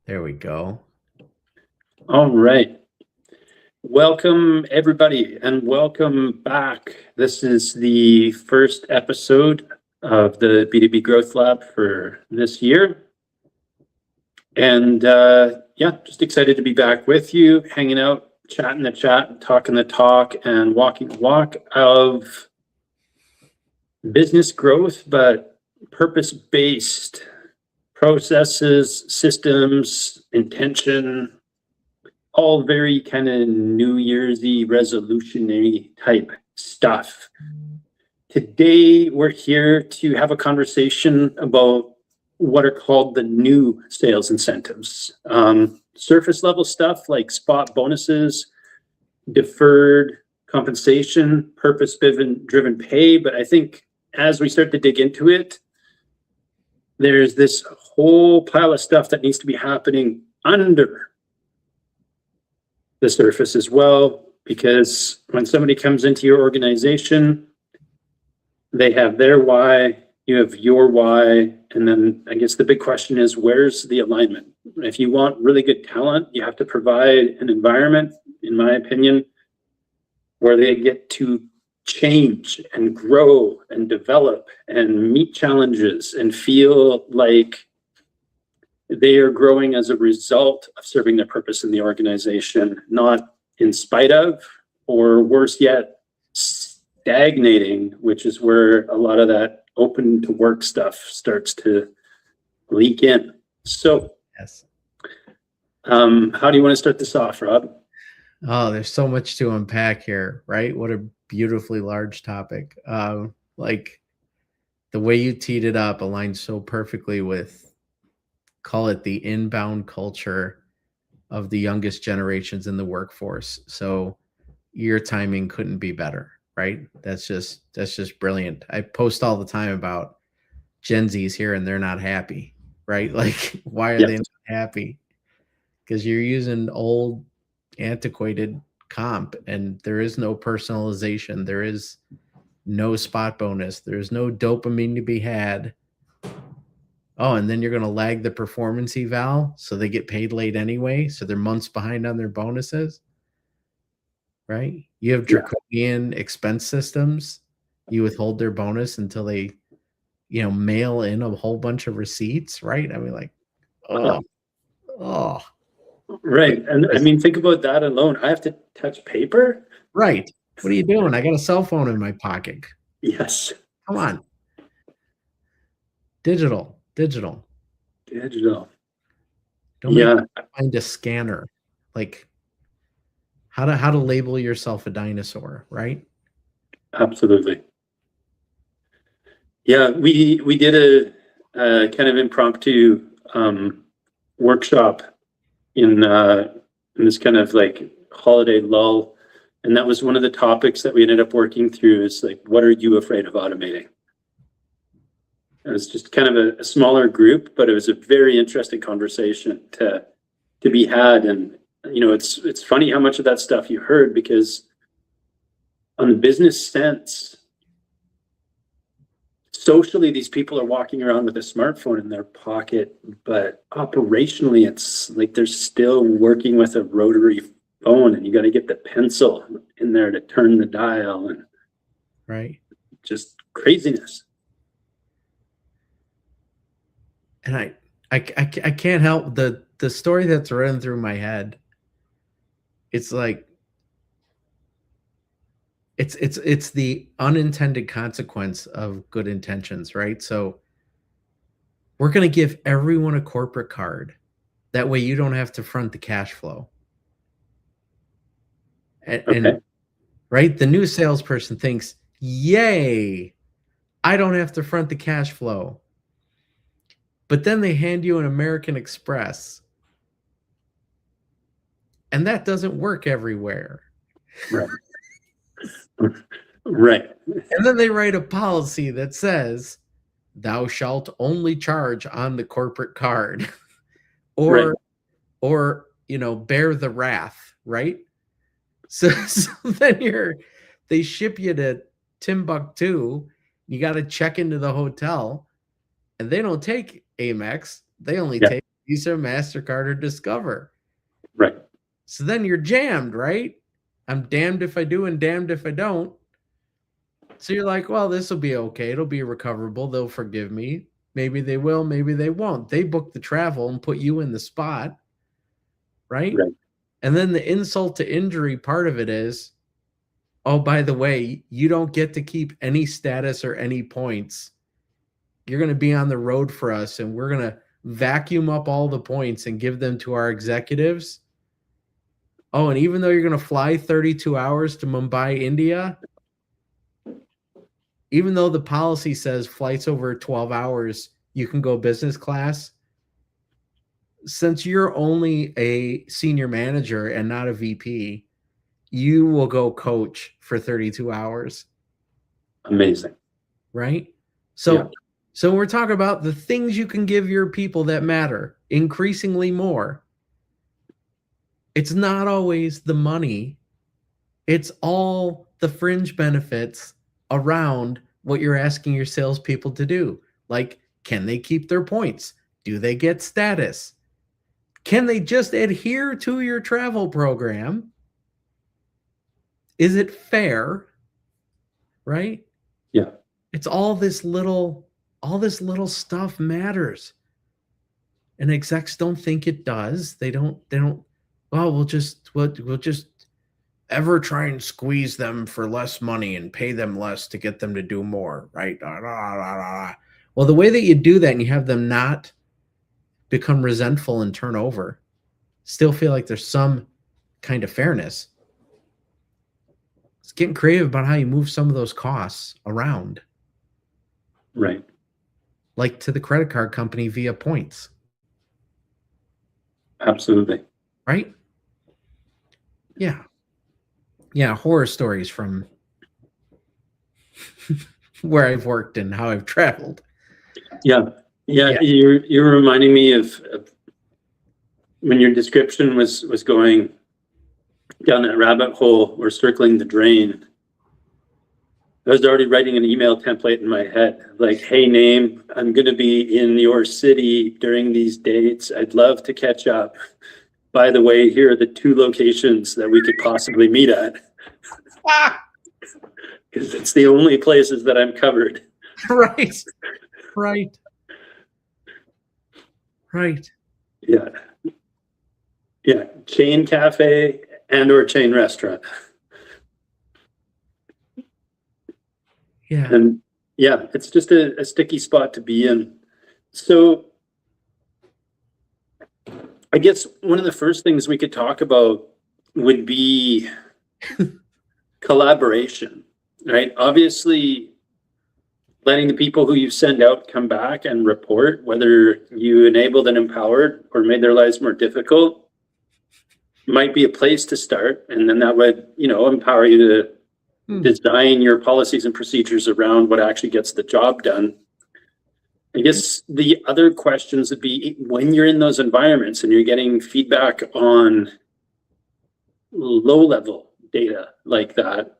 There we go. All right. Welcome, everybody, and welcome back. This is the first episode of the B2B Growth Lab for this year. And yeah, just excited to be back with you, hanging out, chatting the chat, talking the talk, and walking the walk of business growth, but purpose-based processes, systems, intention, all very kind of New Year's-y, resolutionary type stuff. Today, we're here to have a conversation about what are called the new sales incentives. Surface level stuff like spot bonuses, deferred compensation, purpose-driven pay. But I think as we start to dig into it, there's this whole pile of stuff that needs to be happening under the surface as well, because when somebody comes into your organization, they have their why, you have your why, and then I guess the big question is, where's the alignment? If you want really good talent, you have to provide an environment, in my opinion, where they get to change and grow and develop and meet challenges and feel like they are growing as a result of serving their purpose in the organization, not in spite of, or worse yet, stagnating, which is where a lot of that open to work stuff starts to leak in. So, Yes. How do you want to start this off, Rob? Oh, there's so much to unpack here, right? What a beautifully large topic. Like the way you teed it up aligns so perfectly with, call it the inbound culture of the youngest generations in the workforce. So your timing couldn't be better, right? That's just brilliant. I post all the time about Gen Zs here and they're not happy, right? Like, why are they not happy? Because you're using old, antiquated comp and there is no personalization. There is no spot bonus. There's no dopamine to be had. Oh, and then you're going to lag the performance eval so they get paid late anyway. So they're months behind on their bonuses, right? You have draconian expense systems. You withhold their bonus until they, mail in a whole bunch of receipts, right? I mean, like, oh. Right. And I mean, think about that alone. I have to touch paper. Right. What are you doing? I got a cell phone in my pocket. Yes. Come on. Digital. Don't find a scanner. Like how to label yourself a dinosaur, right? Absolutely. Yeah, we did a kind of impromptu workshop in this kind of like holiday lull, and that was one of the topics that we ended up working through. Is like, what are you afraid of automating? It was just kind of a smaller group, but it was a very interesting conversation to be had. And it's funny how much of that stuff you heard, because on the business sense, socially, these people are walking around with a smartphone in their pocket, but operationally, it's like they're still working with a rotary phone, and you got to get the pencil in there to turn the dial, and right, just craziness. And I can't help the story that's running through my head. It's like it's the unintended consequence of good intentions, right? So we're going to give everyone a corporate card. That way you don't have to front the cash flow. And right, the new salesperson thinks, yay, I don't have to front the cash flow. But then they hand you an American Express. And that doesn't work everywhere. Right. Right. And then they write a policy that says, thou shalt only charge on the corporate card. or bear the wrath, right? So then they ship you to Timbuktu. You got to check into the hotel, and they don't take Amex. They only take Visa, MasterCard, or Discover. Right. So then you're jammed, right? I'm damned if I do and damned if I don't. So you're like, well, this will be okay. It'll be recoverable. They'll forgive me. Maybe they will, maybe they won't. They booked the travel and put you in the spot, right? Right. And then the insult to injury part of it is, oh, by the way, you don't get to keep any status or any points. You're going to be on the road for us, and we're going to vacuum up all the points and give them to our executives. Oh, and even though you're going to fly 32 hours to Mumbai, India, even though the policy says flights over 12 hours, you can go business class, since you're only a senior manager and not a VP, you will go coach for 32 hours. Amazing. Right? So we're talking about the things you can give your people that matter increasingly more. It's not always the money. It's all the fringe benefits around what you're asking your salespeople to do. Like, can they keep their points? Do they get status? Can they just adhere to your travel program? Is it fair? Right? Yeah. It's all this little stuff matters. And execs don't think it does. They don't, well, we'll just ever try and squeeze them for less money and pay them less to get them to do more, right? Well, the way that you do that and you have them not become resentful and turn over, still feel like there's some kind of fairness. It's getting creative about how you move some of those costs around. Right. Like to the credit card company via points. Absolutely. Right? Yeah. Yeah, horror stories from where I've worked and how I've traveled. Yeah. You're reminding me of when your description was going down that rabbit hole or circling the drain. I was already writing an email template in my head, like, hey, name, I'm going to be in your city during these dates. I'd love to catch up. By the way, here are the 2 locations that we could possibly meet at. Because it's the only places that I'm covered. Right. Yeah. Chain cafe and or chain restaurant. Yeah. And it's just a sticky spot to be in. So I guess one of the first things we could talk about would be collaboration, right? Obviously, letting the people who you send out come back and report, whether you enabled and empowered or made their lives more difficult, might be a place to start. And then that would, empower you to design your policies and procedures around what actually gets the job done. I guess the other questions would be, when you're in those environments and you're getting feedback on low-level data like that,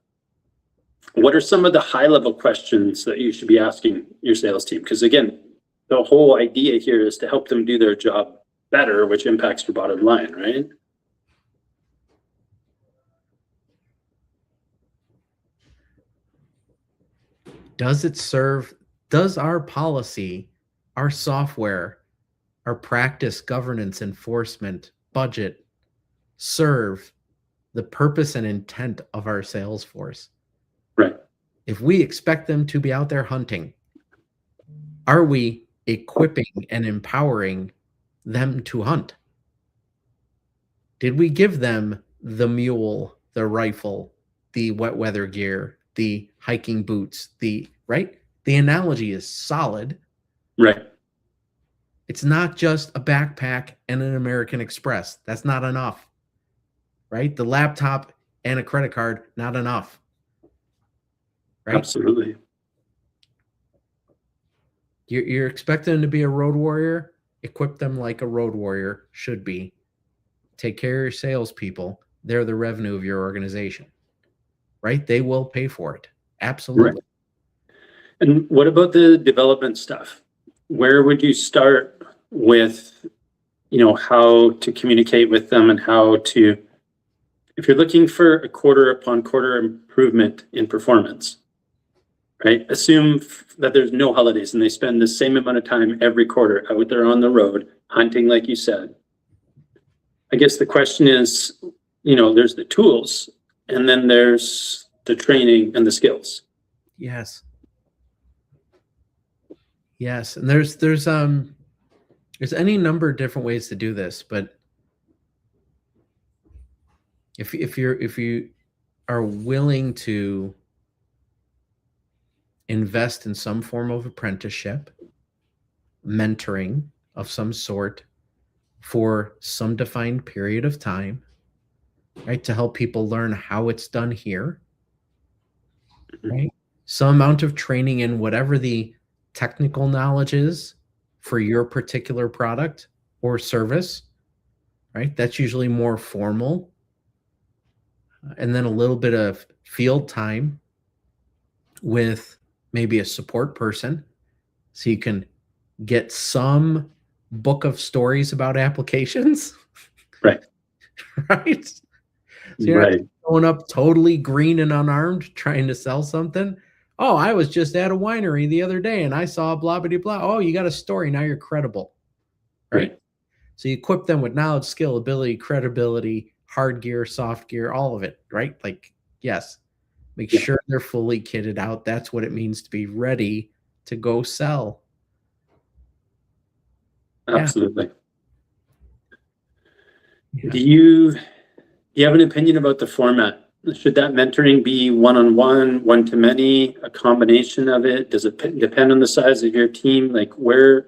what are some of the high-level questions that you should be asking your sales team? Because again, the whole idea here is to help them do their job better, which impacts your bottom line, right? Does our policy, our software, our practice, governance, enforcement, budget serve the purpose and intent of our sales force? Right. If we expect them to be out there hunting, are we equipping and empowering them to hunt? Did we give them the mule, the rifle, the wet weather gear, the hiking boots, right? The analogy is solid. Right. It's not just a backpack and an American Express. That's not enough, right? The laptop and a credit card, not enough. Right? Absolutely. You're expecting them to be a road warrior? Equip them like a road warrior should be. Take care of your salespeople. They're the revenue of your organization, right? They will pay for it. Absolutely. Right. And what about the development stuff? Where would you start with how to communicate with them and how to, if you're looking for a quarter upon quarter improvement in performance, right? Assume that there's no holidays and they spend the same amount of time every quarter out there on the road hunting, like you said. I guess the question is, there's the tools and then there's the training and the skills. Yes. Yes. And there's any number of different ways to do this, but if you are willing to invest in some form of apprenticeship, mentoring of some sort for some defined period of time, right, to help people learn how it's done here, right? Some amount of training in whatever the technical knowledge is for your particular product or service, right? That's usually more formal. And then a little bit of field time with maybe a support person so you can get some book of stories about applications. Right. Right. So you're not going up totally green and unarmed trying to sell something. Oh, I was just at a winery the other day and I saw blah, blah, blah. Oh, you got a story. Now you're credible. Right. So you equip them with knowledge, skill, ability, credibility, hard gear, soft gear, all of it. Right. Like, yes. Make sure they're fully kitted out. That's what it means to be ready to go sell. Absolutely. Yeah. Do you have an opinion about the format? Should that mentoring be one-on-one, one-to-many, a combination of it? Does it depend on the size of your team? Like where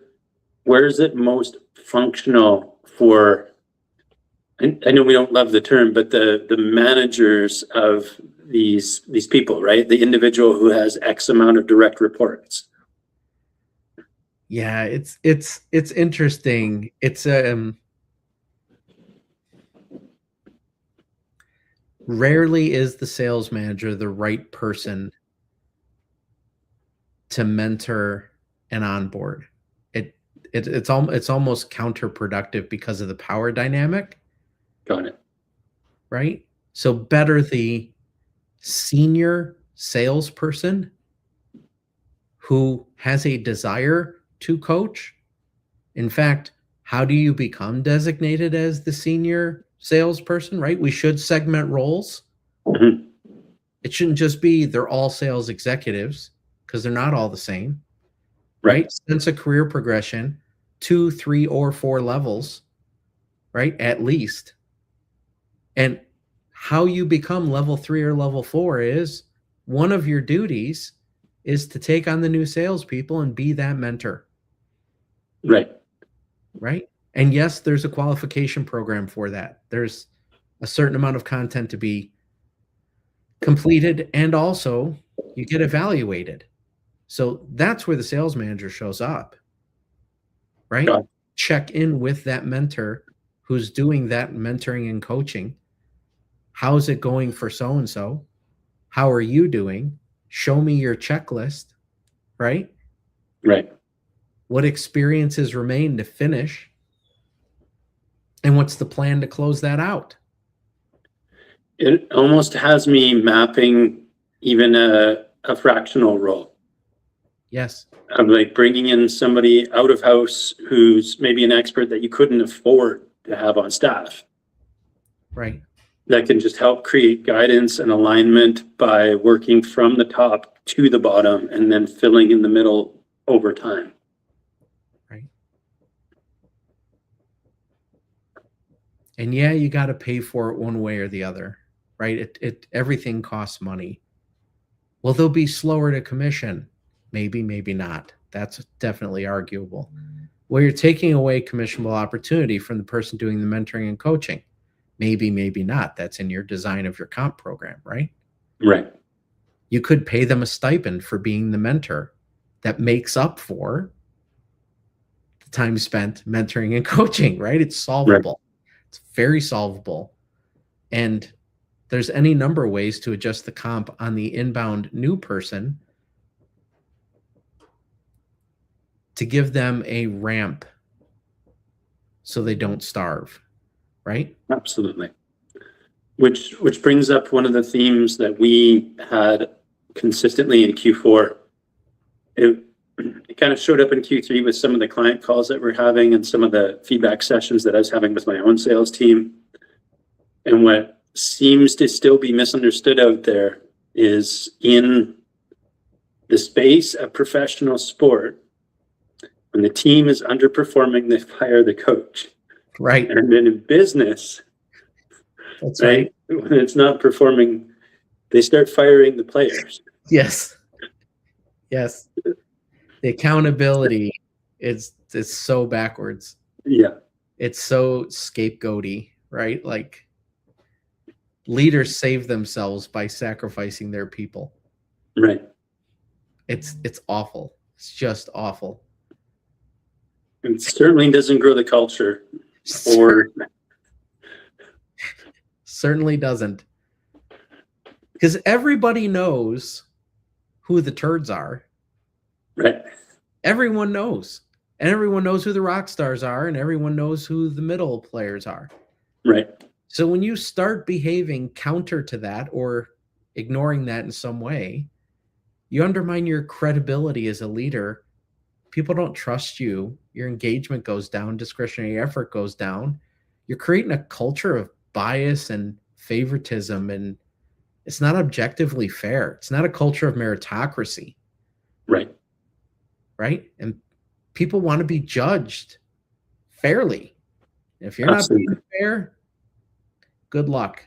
is it most functional for, I know we don't love the term, but the managers of these people, right? The individual who has X amount of direct reports. Yeah, it's interesting. It's rarely is the sales manager the right person to mentor and onboard. It's almost counterproductive because of the power dynamic. Got it. Right? So better the senior salesperson who has a desire to coach. In fact, how do you become designated as the senior salesperson, right? We should segment roles. Mm-hmm. It shouldn't just be they're all sales executives because they're not all the same, right? Sense of career progression, 2, 3, or 4 levels, right? At least. And how you become level 3 or level 4 is one of your duties is to take on the new salespeople and be that mentor. Right. Right. And yes, there's a qualification program for that. There's a certain amount of content to be completed, and also you get evaluated. So that's where the sales manager shows up. Right. Check in with that mentor who's doing that mentoring and coaching. How's it going for so-and-so? How are you doing? Show me your checklist. Right. Right. What experiences remain to finish? And what's the plan to close that out? It almost has me mapping even a fractional role. Yes. Of like bringing in somebody out of house who's maybe an expert that you couldn't afford to have on staff. Right. That can just help create guidance and alignment by working from the top to the bottom and then filling in the middle over time. Right. And yeah, you got to pay for it one way or the other, right? Everything costs money. Well, they'll be slower to commission. Maybe, maybe not. That's definitely arguable. Well, you're taking away commissionable opportunity from the person doing the mentoring and coaching. Maybe, maybe not. That's in your design of your comp program, right? Right. You could pay them a stipend for being the mentor that makes up for the time spent mentoring and coaching, right? It's solvable. Right. It's very solvable. And there's any number of ways to adjust the comp on the inbound new person to give them a ramp so they don't starve, right? Absolutely. Which brings up one of the themes that we had consistently in Q4. It kind of showed up in Q3 with some of the client calls that we're having and some of the feedback sessions that I was having with my own sales team. And what seems to still be misunderstood out there is in the space of professional sport, when the team is underperforming, they fire the coach. Right. And then in business, That's right. when it's not performing, they start firing the players. Yes. Yes. The accountability is so backwards. Yeah. It's so scapegoaty, right? Like leaders save themselves by sacrificing their people. Right. It's awful. It's just awful. It certainly doesn't grow the culture or certainly doesn't. Because everybody knows who the turds are. right. Everyone knows. And everyone knows who the rock stars are, and everyone knows who the middle players are. Right. So when you start behaving counter to that or ignoring that in some way, you undermine your credibility as a leader. People don't trust you. Your engagement goes down. Discretionary effort goes down. You're creating a culture of bias and favoritism, and it's not objectively fair. It's not a culture of meritocracy. Right. Right? And people want to be judged fairly. If you're Absolutely. not being fair, good luck.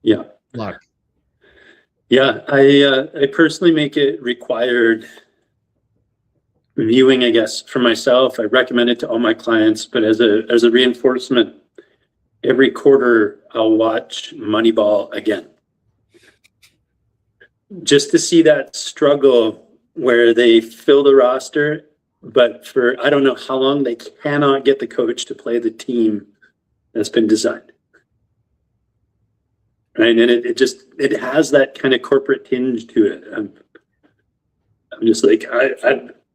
Yeah. Luck. Yeah. I personally make it required viewing, I guess, for myself. I recommend it to all my clients, but as a reinforcement, every quarter I'll watch Moneyball again. Just to see that struggle where they fill the roster, but for I don't know how long they cannot get the coach to play the team that's been designed. Right. And it has that kind of corporate tinge to it. I'm just like,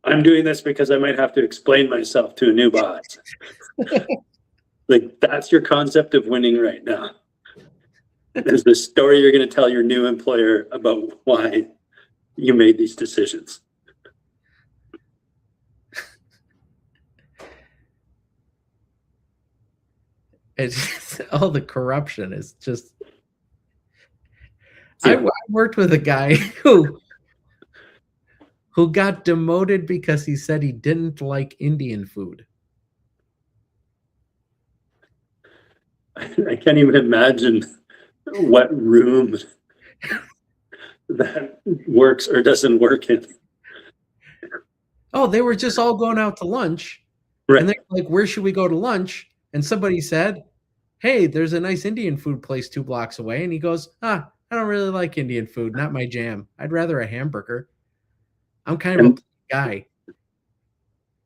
I'm doing this because I might have to explain myself to a new boss. Like, that's your concept of winning right now. Is the story you're going to tell your new employer about why you made these decisions. It's all the corruption is just. Yeah. I worked with a guy who got demoted because he said he didn't like Indian food. I can't even imagine what room that works or doesn't work in. Oh, they were just all going out to lunch. Right. And they're like, where should we go to lunch? And somebody said, hey, there's a nice Indian food place 2 blocks away. And he goes, I don't really like Indian food. Not my jam. I'd rather a hamburger. I'm kind of a guy.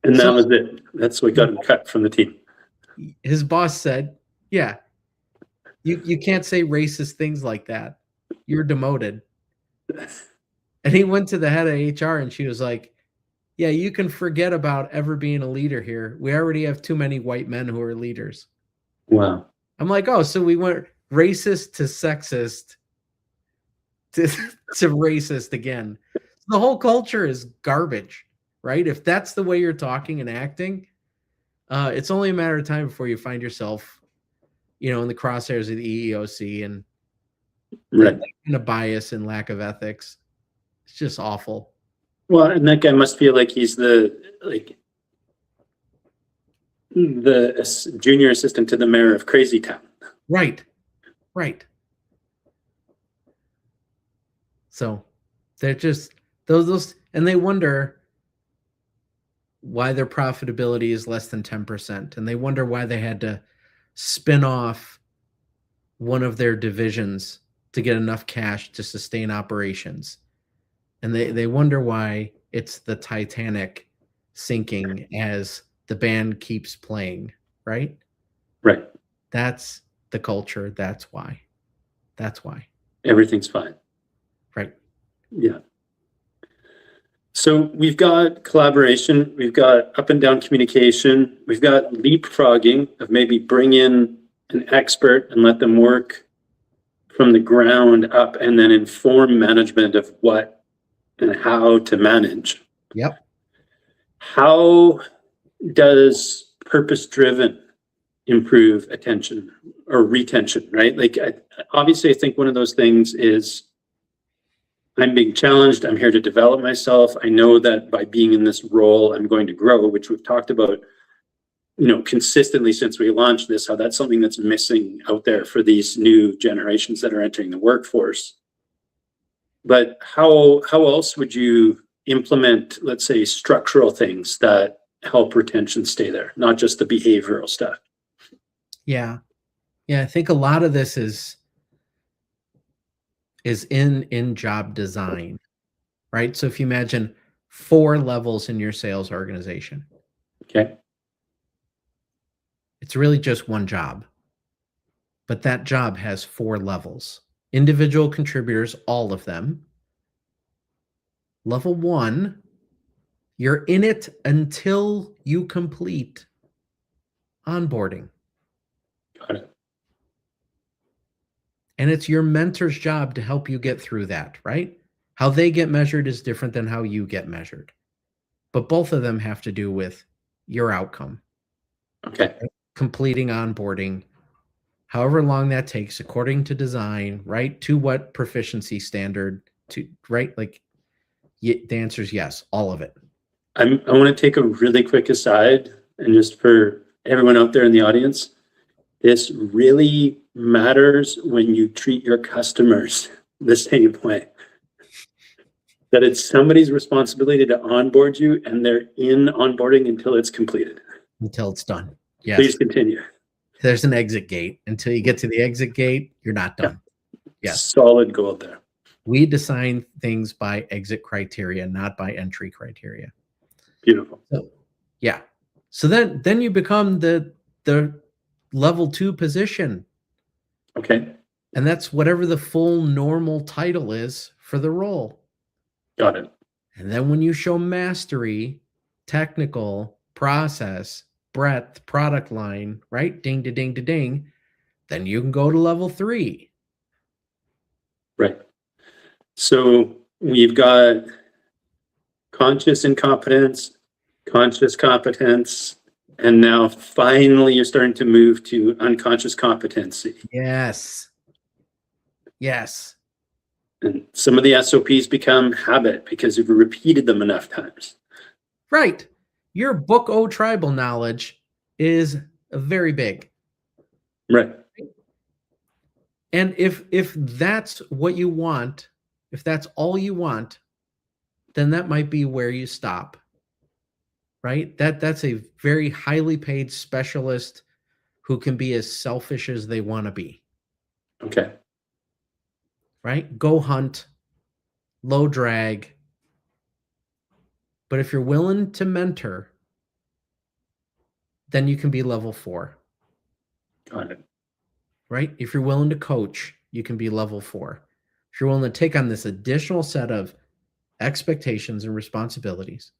And that was it. That's what got him cut from the team. His boss said, yeah, you can't say racist things like that. You're demoted. And he went to the head of HR and she was like, yeah, you can forget about ever being a leader here. We already have too many white men who are leaders. Wow. I'm like, oh, so we went racist to sexist to racist again. The whole culture is garbage, right? If that's the way you're talking and acting, it's only a matter of time before you find yourself, in the crosshairs of the EEOC and right. that kind of bias and lack of ethics. It's just awful. Well, and that guy must feel like he's the junior assistant to the mayor of Crazy Town. Right. So they're just those, and they wonder why their profitability is less than 10%. And they wonder why they had to spin off one of their divisions to get enough cash to sustain operations. And they wonder why it's the Titanic sinking as the band keeps playing, right? Right. That's the culture. That's why. Everything's fine. Right. Yeah. So we've got collaboration, we've got up and down communication, we've got leapfrogging of maybe bring in an expert and let them work from the ground up and then inform management of what and how to manage. Yep. How does purpose-driven improve attention or retention, right? Like, obviously, I think one of those things is I'm being challenged. I'm here to develop myself. I know that by being in this role, I'm going to grow, which we've talked about, consistently since we launched this, how that's something that's missing out there for these new generations that are entering the workforce. But how else would you implement, let's say, structural things that help retention stay there, not just the behavioral stuff? Yeah. I think a lot of this is in job design, right? So if you imagine 4 levels in your sales organization, Okay. it's really just one job, but that job has 4 levels. Individual contributors, all of them. Level 1, you're in it until you complete onboarding. Got it. And it's your mentor's job to help you get through that, right? How they get measured is different than how you get measured. But both of them have to do with your outcome. Okay. Completing onboarding, however long that takes, according to design, right? To what proficiency standard, to right? Like, the answer is yes, all of it. I want to take a really quick aside, and just for everyone out there in the audience, this really matters when you treat your customers the same way. That it's somebody's responsibility to onboard you, and they're in onboarding until it's completed. Until it's done. Yes. Please continue. There's an exit gate. Until you get to the exit gate, you're not done. Yeah. Yes. Solid gold there. We design things by exit criteria, not by entry criteria. Beautiful. So, yeah. So then you become the level 2 position. Okay. And that's whatever the full normal title is for the role. Got it. And then when you show mastery, technical, process, breadth, product line, right? Ding, da, ding, da, ding. Then you can go to level 3. Right. So we've got conscious incompetence, conscious competence, and now finally you're starting to move to unconscious competency. Yes. And some of the SOPs become habit because you've repeated them enough times. Right. Your book O tribal knowledge is very big. Right. And if that's what you want, if that's all you want, then that might be where you stop. Right? That's a very highly paid specialist who can be as selfish as they want to be. Okay. Right? Go hunt, low drag. But if you're willing to mentor, then you can be level 4. Got it. Right? If you're willing to coach, you can be level 4. If you're willing to take on this additional set of expectations and responsibilities,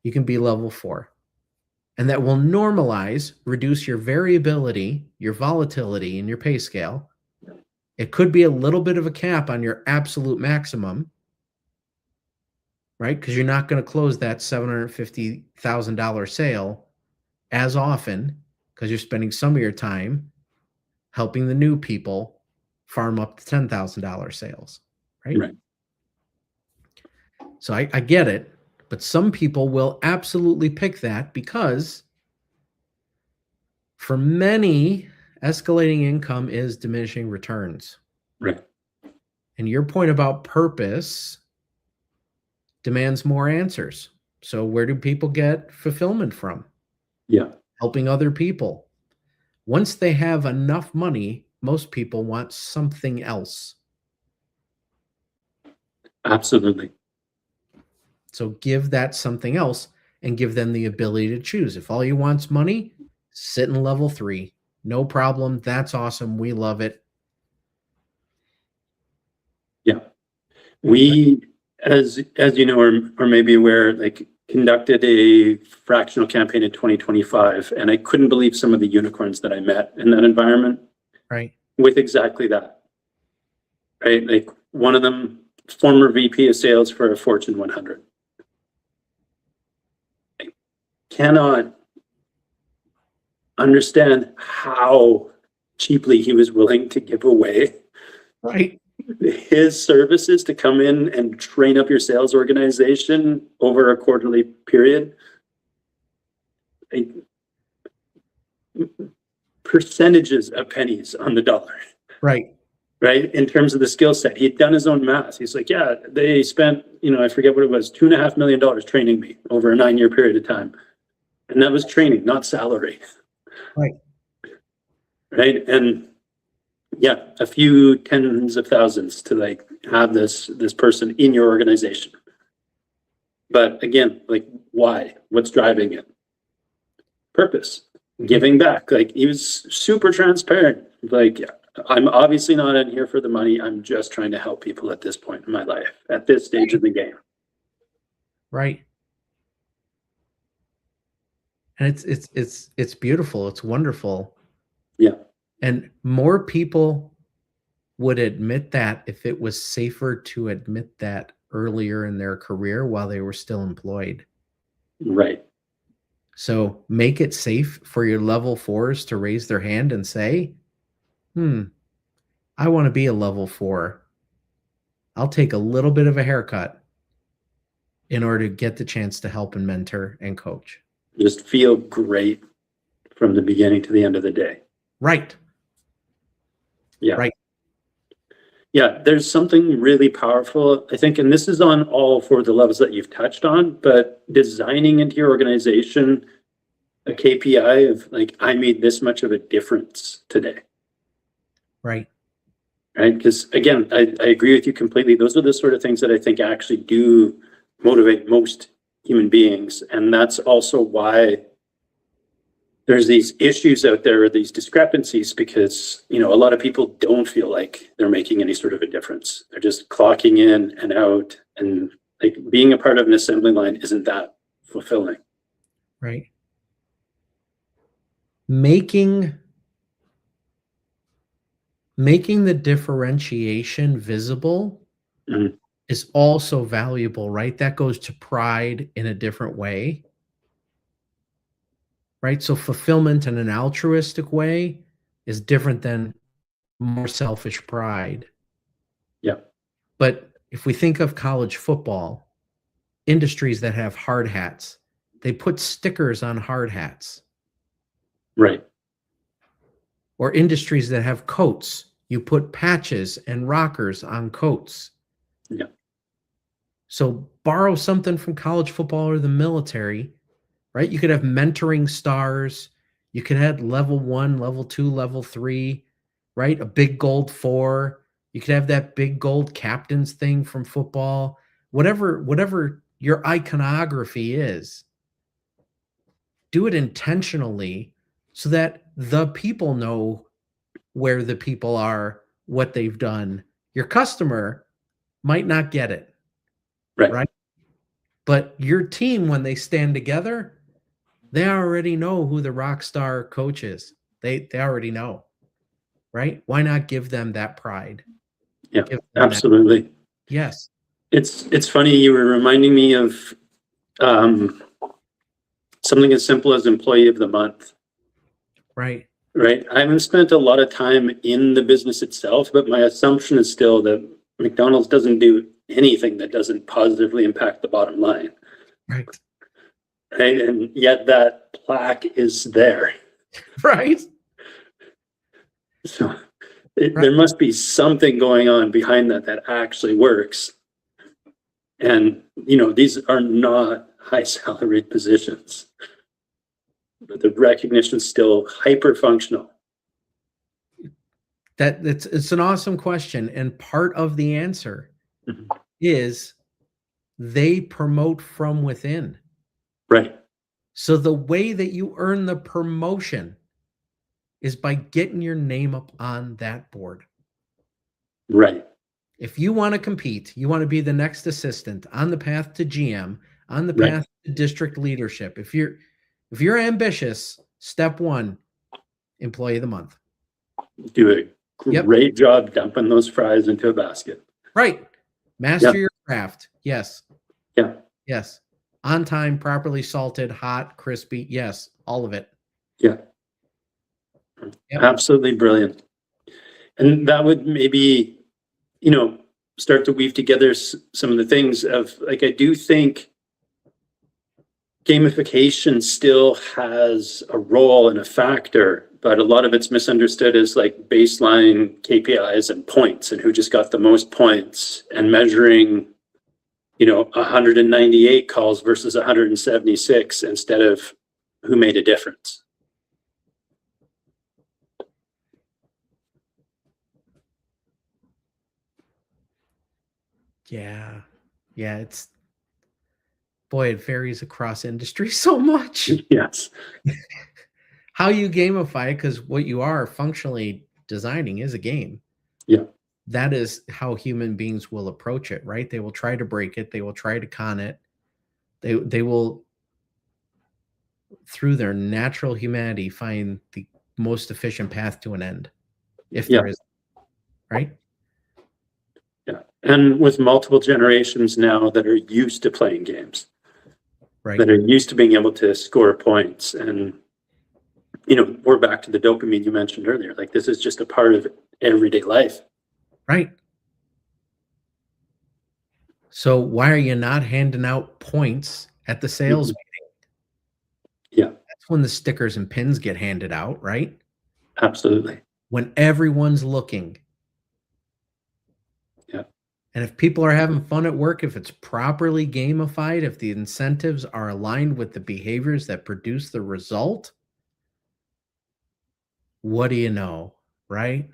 you can be level 4. And that will normalize, reduce your variability, your volatility in your pay scale. It could be a little bit of a cap on your absolute maximum, right? Because you're not going to close that $750,000 sale as often because you're spending some of your time helping the new people farm up to $10,000 sales, right? Right. So I get it, but some people will absolutely pick that because for many, escalating income is diminishing returns. Right. And your point about purpose demands more answers. So where do people get fulfillment from? Yeah. Helping other people. Once they have enough money, most people want something else. Absolutely. So give that something else and give them the ability to choose. If all you want's money, sit in level 3. No problem. That's awesome. We love it. Yeah. We as you know, or maybe aware, like conducted a fractional campaign in 2025, and I couldn't believe some of the unicorns that I met in that environment. Right. With exactly that. Right. Like one of them, former VP of sales for a Fortune 100. I cannot understand how cheaply he was willing to give away Right. his services to come in and train up your sales organization over a quarterly period. Percentages of pennies on the dollar. Right. Right. In terms of the skill set, he'd done his own math. He's like, yeah, they spent, I forget what it was, $2.5 million training me over a 9-year period of time. And that was training, not salary. Right. Right. And yeah, a few tens of thousands to like have this person in your organization. But again, like why? What's driving it? Purpose. Giving back. Like he was super transparent. Like, I'm obviously not in here for the money. I'm just trying to help people at this point in my life, at this stage of the game. Right. And it's beautiful. It's wonderful. Yeah. And more people would admit that if it was safer to admit that earlier in their career while they were still employed. Right. So make it safe for your level 4s to raise their hand and say, I want to be a level 4. I'll take a little bit of a haircut in order to get the chance to help and mentor and coach. Just feel great from the beginning to the end of the day. Right. Yeah. Right. Yeah. There's something really powerful, I think, and this is on all 4 of the levels that you've touched on, but designing into your organization a KPI of like, I made this much of a difference today. Right. Right. Because again, I agree with you completely. Those are the sort of things that I think actually do motivate most human beings. And that's also why there's these issues out there, or these discrepancies, because, a lot of people don't feel like they're making any sort of a difference. They're just clocking in and out, and like being a part of an assembly line isn't that fulfilling. Right. Making the differentiation visible is also valuable, right? That goes to pride in a different way, right? So fulfillment in an altruistic way is different than more selfish pride. Yeah. But if we think of college football, industries that have hard hats, they put stickers on hard hats. Right. Or industries that have coats, you put patches and rockers on coats. Yeah. So borrow something from college football or the military, right? You could have mentoring stars. You could have level 1, level 2, level 3, right? A big gold 4. You could have that big gold captain's thing from football. Whatever your iconography is, do it intentionally so that the people know where the people are, what they've done. Your customer might not get it, right? But your team, when they stand together, they already know who the rock star coach is. They already know, right? Why not give them that pride? Yeah, absolutely. Yes. It's funny, you were reminding me of something as simple as employee of the month. Right. Right. I haven't spent a lot of time in the business itself, but my assumption is still that McDonald's doesn't do anything that doesn't positively impact the bottom line. Right. Right. And yet that plaque is there. Right. So there must be something going on behind that actually works. And, these are not high salaried positions, but the recognition is still hyper functional. It's an awesome question. And part of the answer is they promote from within. Right. So the way that you earn the promotion is by getting your name up on that board. Right. If you want to compete, you want to be the next assistant on the path to GM, on the Right. path to district leadership. If you're ambitious, step one, employee of the month. Do a Yep. great job dumping those fries into a basket. Right. Master your craft. Yes. Yeah. Yes. On time, properly salted, hot, crispy. Yes. All of it. Yeah. Yep. Absolutely brilliant. And that would maybe, start to weave together some of the things of, like, I do think gamification still has a role and a factor, but a lot of it's misunderstood as like baseline KPIs and points and who just got the most points, and measuring, 198 calls versus 176 instead of who made a difference. Yeah. Yeah. It varies across industry so much. Yes. How you gamify, because what you are functionally designing is a game. Yeah. That is how human beings will approach it, right? They will try to break it. They will try to con it. They will, through their natural humanity, find the most efficient path to an end, if there is, right? Yeah. And with multiple generations now that are used to playing games, Right. that are used to being able to score points. And, we're back to the dopamine you mentioned earlier. Like, this is just a part of everyday life. Right. So why are you not handing out points at the sales meeting? Yeah. That's when the stickers and pins get handed out, right? Absolutely. When everyone's looking. Yeah. And if people are having fun at work, if it's properly gamified, if the incentives are aligned with the behaviors that produce the result, what do you know, right?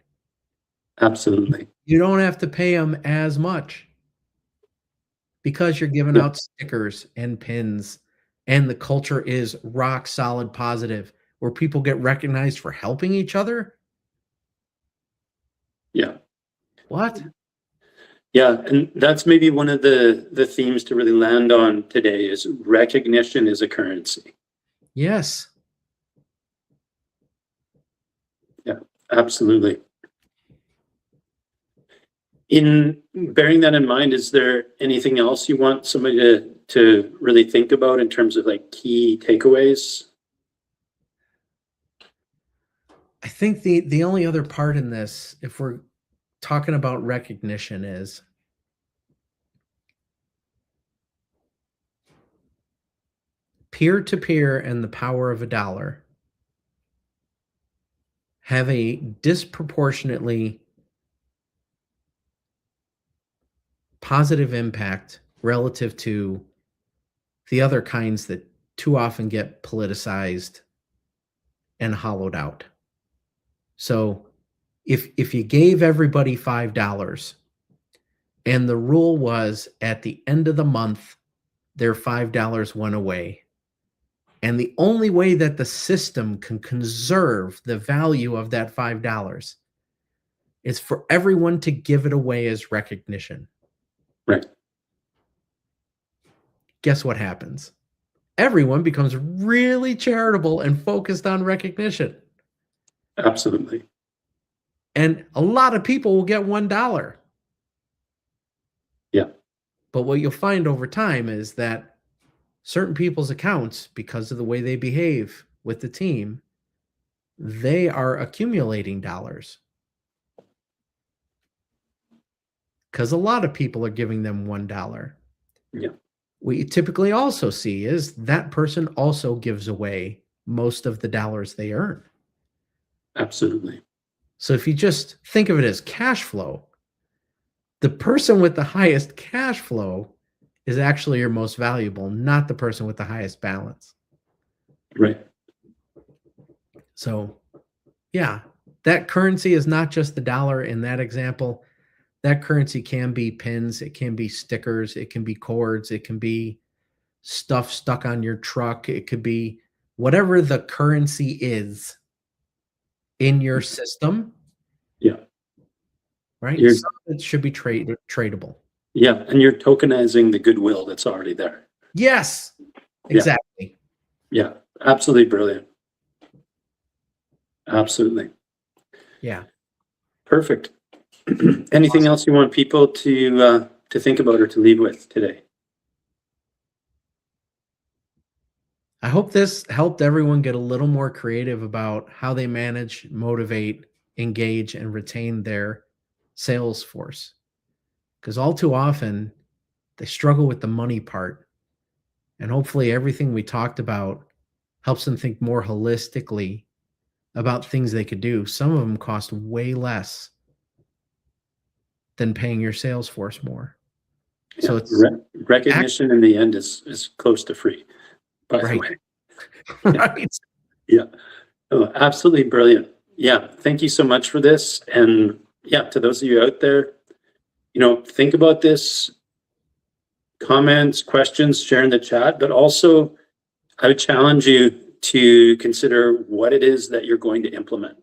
Absolutely. You don't have to pay them as much because you're giving out stickers and pins, and the culture is rock solid positive, where people get recognized for helping each other. Yeah. What? Yeah. And that's maybe one of the themes to really land on today is recognition is a currency. Yes. Yeah, absolutely. In bearing that in mind, is there anything else you want somebody to really think about in terms of like key takeaways? I think the only other part in this, if we're talking about recognition, is peer-to-peer and the power of a dollar have a disproportionately positive impact relative to the other kinds that too often get politicized and hollowed out. So if you gave everybody $5 and the rule was at the end of the month, their $5 went away, and the only way that the system can conserve the value of that $5 is for everyone to give it away as recognition. Right. Guess what happens? Everyone becomes really charitable and focused on recognition. Absolutely. And a lot of people will get $1. Yeah. But what you'll find over time is that certain people's accounts, because of the way they behave with the team, they are accumulating dollars. Because a lot of people are giving them $1. Yeah. What you typically also see is that person also gives away most of the dollars they earn. Absolutely. So if you just think of it as cash flow, the person with the highest cash flow is actually your most valuable, not the person with the highest balance. Right. So, yeah, that currency is not just the dollar in that example. That currency can be pins, it can be stickers, it can be cords, it can be stuff stuck on your truck, it could be whatever the currency is in your system. Yeah. right? You're, Some of it should be tradable. yeah, and you're tokenizing the goodwill that's already there. Yes, exactly. Yeah, absolutely brilliant. Absolutely. Yeah. Perfect. Anything else you want people to think about or to leave with today? I hope this helped everyone get a little more creative about how they manage, motivate, engage, and retain their sales force. Because all too often, they struggle with the money part. And hopefully, everything we talked about helps them think more holistically about things they could do. Some of them cost way less than paying your sales force more. Yeah. So it's recognition in the end is close to free, by the right. way. Right. Yeah. Oh, absolutely brilliant. Yeah. Thank you so much for this. And yeah, to those of you out there, think about this, comments, questions, share in the chat, but also I would challenge you to consider what it is that you're going to implement.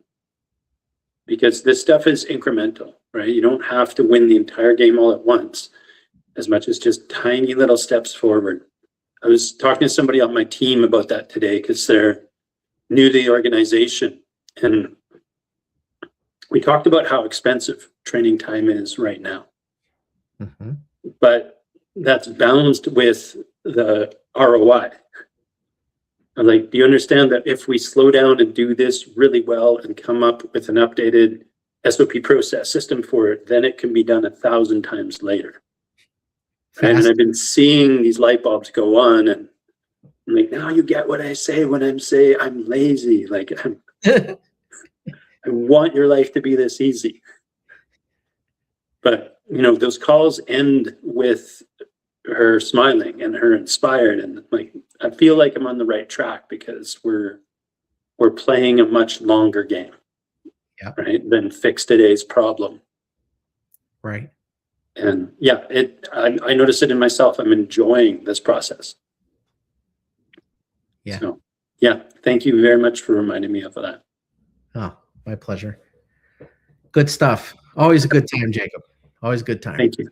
Because this stuff is incremental, right? You don't have to win the entire game all at once, as much as just tiny little steps forward. I was talking to somebody on my team about that today because they're new to the organization. And we talked about how expensive training time is right now. Mm-hmm. But that's balanced with the ROI. I'm like, do you understand that if we slow down and do this really well and come up with an updated SOP process system for it, then it can be done 1,000 times later. Right? And I've been seeing these light bulbs go on, and I'm like, now you get what I say when I'm saying I'm lazy. Like, I want your life to be this easy. But, those calls end with her smiling and her inspired, and like, I feel like I'm on the right track because we're playing a much longer game, right? Than fix today's problem. Right. And yeah, I notice it in myself. I'm enjoying this process. Yeah. So yeah, thank you very much for reminding me of that. Oh, my pleasure. Good stuff. Always a good time, Jacob. Always a good time. Thank you.